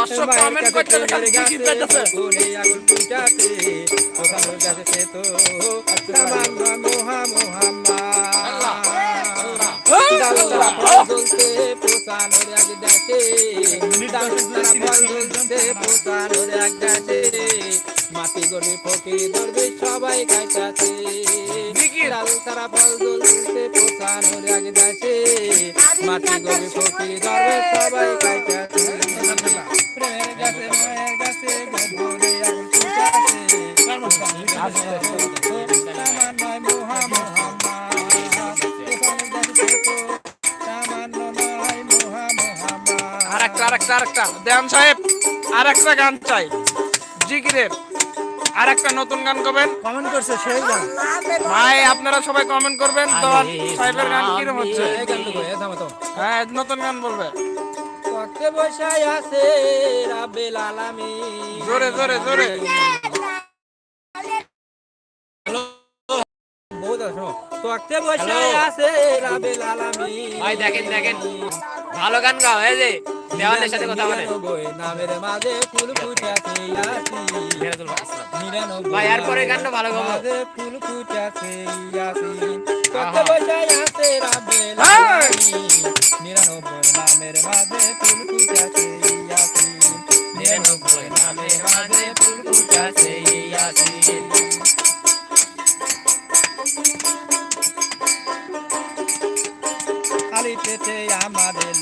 দর্শক কমেন্ট করতে কি পেতেছে ফুলে আগুন ফুটাতে পোষানোর গাছে সে তো সামান্য মোহা মোহাম্মা আল্লাহ আল্লাহ জ্বলছে পোষানোর এক গাছে ফল জ্বলছে পোষানোর এক গাছে মাটি গড়ে ফকির ধরবে সবাই কাইতাছে ডাল তারা ফল জ্বলছে পোষানোর এক গাছে মাটি গড়ে ফকির ধরবে সবাই কাইতাছে প্রেমের গাছে মায়ের গাছে গোবরে আগুন ফুটাছে সামান্য মোহা মোহাম্মা পোষানোর গাছে তো সামান্য নয় মোহা মোহাম্মা আরেকটা দেওয়ান সাহেব আরেকটা গান চাই জিকিরের আরেকটা নতুন গান করবেন কমেন্ট করছে সেই গান ভাই আপনারা সবাই কমেন্ট করবেন দেওয়ান সাহেবের গান কিরকম হচ্ছে এই গান তো কয়ে থামো তো হ্যাঁ নতুন গান বলবে কতে বসায় আছে রাব্বিল আলামিন জোরে জোরে জোরে বহুত শোনো কতে বসায় আছে রাব্বিল আলামিন ভাই দেখেন ভালো গান গাও এই যে দেওয়ানের সাথে কথা বলে নামের মাঝে ফুল ফুটাছে ইয়াসি ভাই আর পরে গানটা ভালো গাবো মাঝে ফুল ফুটাছে ইয়াসি কতে বসায় আছে রাব্বিল আলামিন 99 নামের মাঝে ফুল ফুটাছে ইয়াসি 99 নামের মাঝে ফুল ফুটাছে ইয়াসি আলিতেতে আমাদের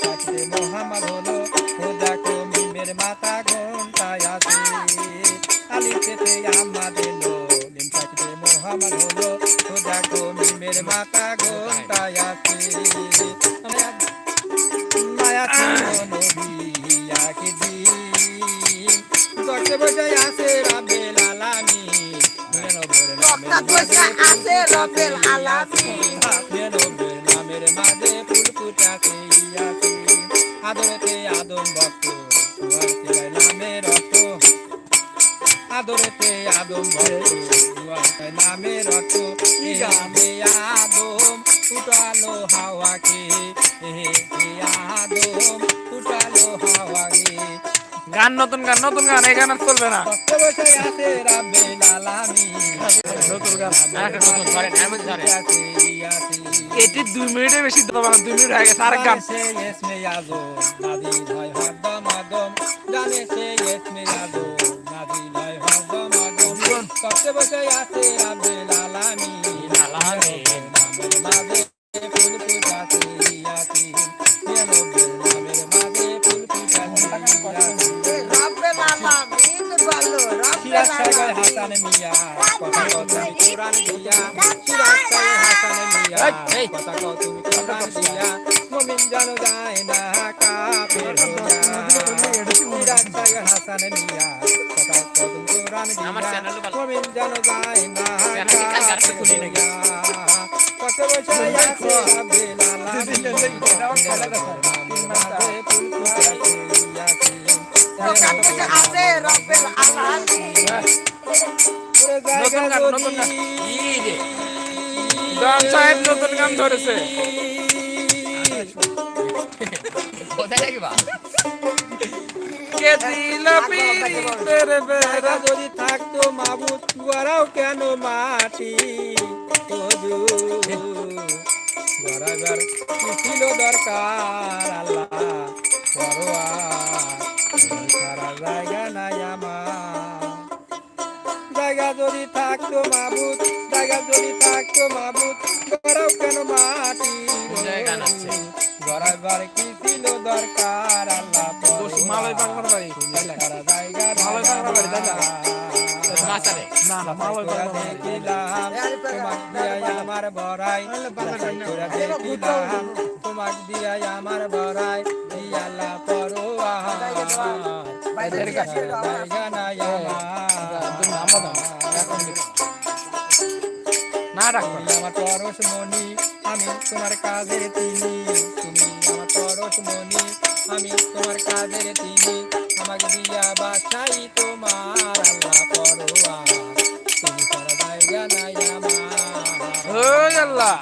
সাথে মোহাম্মদ হলো খোদা কমিমের মাথা ঘন্টায় আছে আলিতেতে আমাদের সাথে মোহাম্মদ হলো খোদা কমিমের মাথা ঘন্টায় আছে মায়া ছিল নবী আকে দিন দশে বসায় আছে রাব্বিল আলামিন 99 আছে রবেল আলামিন নামের মাঝে ফুল ফুটাছে ইয়াসি আদরেতে আদম ভক্ত দুয়ারতে নামের অর্থ আদরেতে আদম ভক্ত দুয়ারতে নামের অর্থ গানে আদম উঠালো হাওয়াকে আদম উঠালো হাওয়াকে গান নতুন গান এই গান আর চলবে না কত বছর আছে রাব্বিল আলামিন নতুন গান একটা নতুন ধরেন এমন ধরেন এটি 2 মিনিটের বেশি দেবো না 2 মিনিট হয়ে গেছে আরেক গান সে ইসমে আজম নাজিল হয় হরদম আদম জানে সে ইসমে আজম নাজিল হয় হরদম আদম কত বছর আছে রাব্বিল আলামিন নামের মাঝে ফুল ফুটাছে ইয়াসি 99 নামের মাঝে ফুল ফুটাছে রবেল আলামিন বলো রবেল সিরাজ সাহেব আলামিন হাসান মিয়া কথা তুমি কোরআন দিয়া সিরাজ সাহেব হাসান মিয়া কথা তুমি কোরআন দিয়া মুমিন জানো যায় না কাফের হইয়া সিরাজ সাহেব হাসান মিয়া কথা তুমি কোরআন দিয়া মুমিন জানো যায় না কাফের হইয়া কত বছর আছে রাব্বিল আলামিন ফুল ফুটাছে ইয়াসিন আছে রবেল আলামিন নতুন গান দেওয়ান সাহেব নতুন গান ধরেছে কোথায় যাইবা কে দিল পীরের বেড়া যদি থাকতো মাবুদ গড়াও কেন মাটি গড়াবার কি ছিল দরকার আল্লাহ সারা জায়গা নাই আমার জায়গা যদি থাকতো মাবুদ গড়াও কেন মাটি গড়াবার কি ছিল দরকার আল্লাহ মালাই বাংলার বাড়ি সারা জায়গা মালাই বাংলার বাড়ি তাই না মাসারে না মালাই বাংলার বাড়ি তোমাক দিয়াই আমার বড়াই দেখিলাম তোমাক দিয়াই আমার বড়াই দিয়ালা পরোয়ার জায়গা নাই না রাখো আমার পরশ মনি আমি তোমার কাজের তিনি তুমি আমার পরশ মনি আমি তোমার কাজের তিনি আমাকে দিয়া বাছাই তোমার আল্লাহ পরোয়ার তুমি সারা জায়গা নাই আমার ও আল্লাহ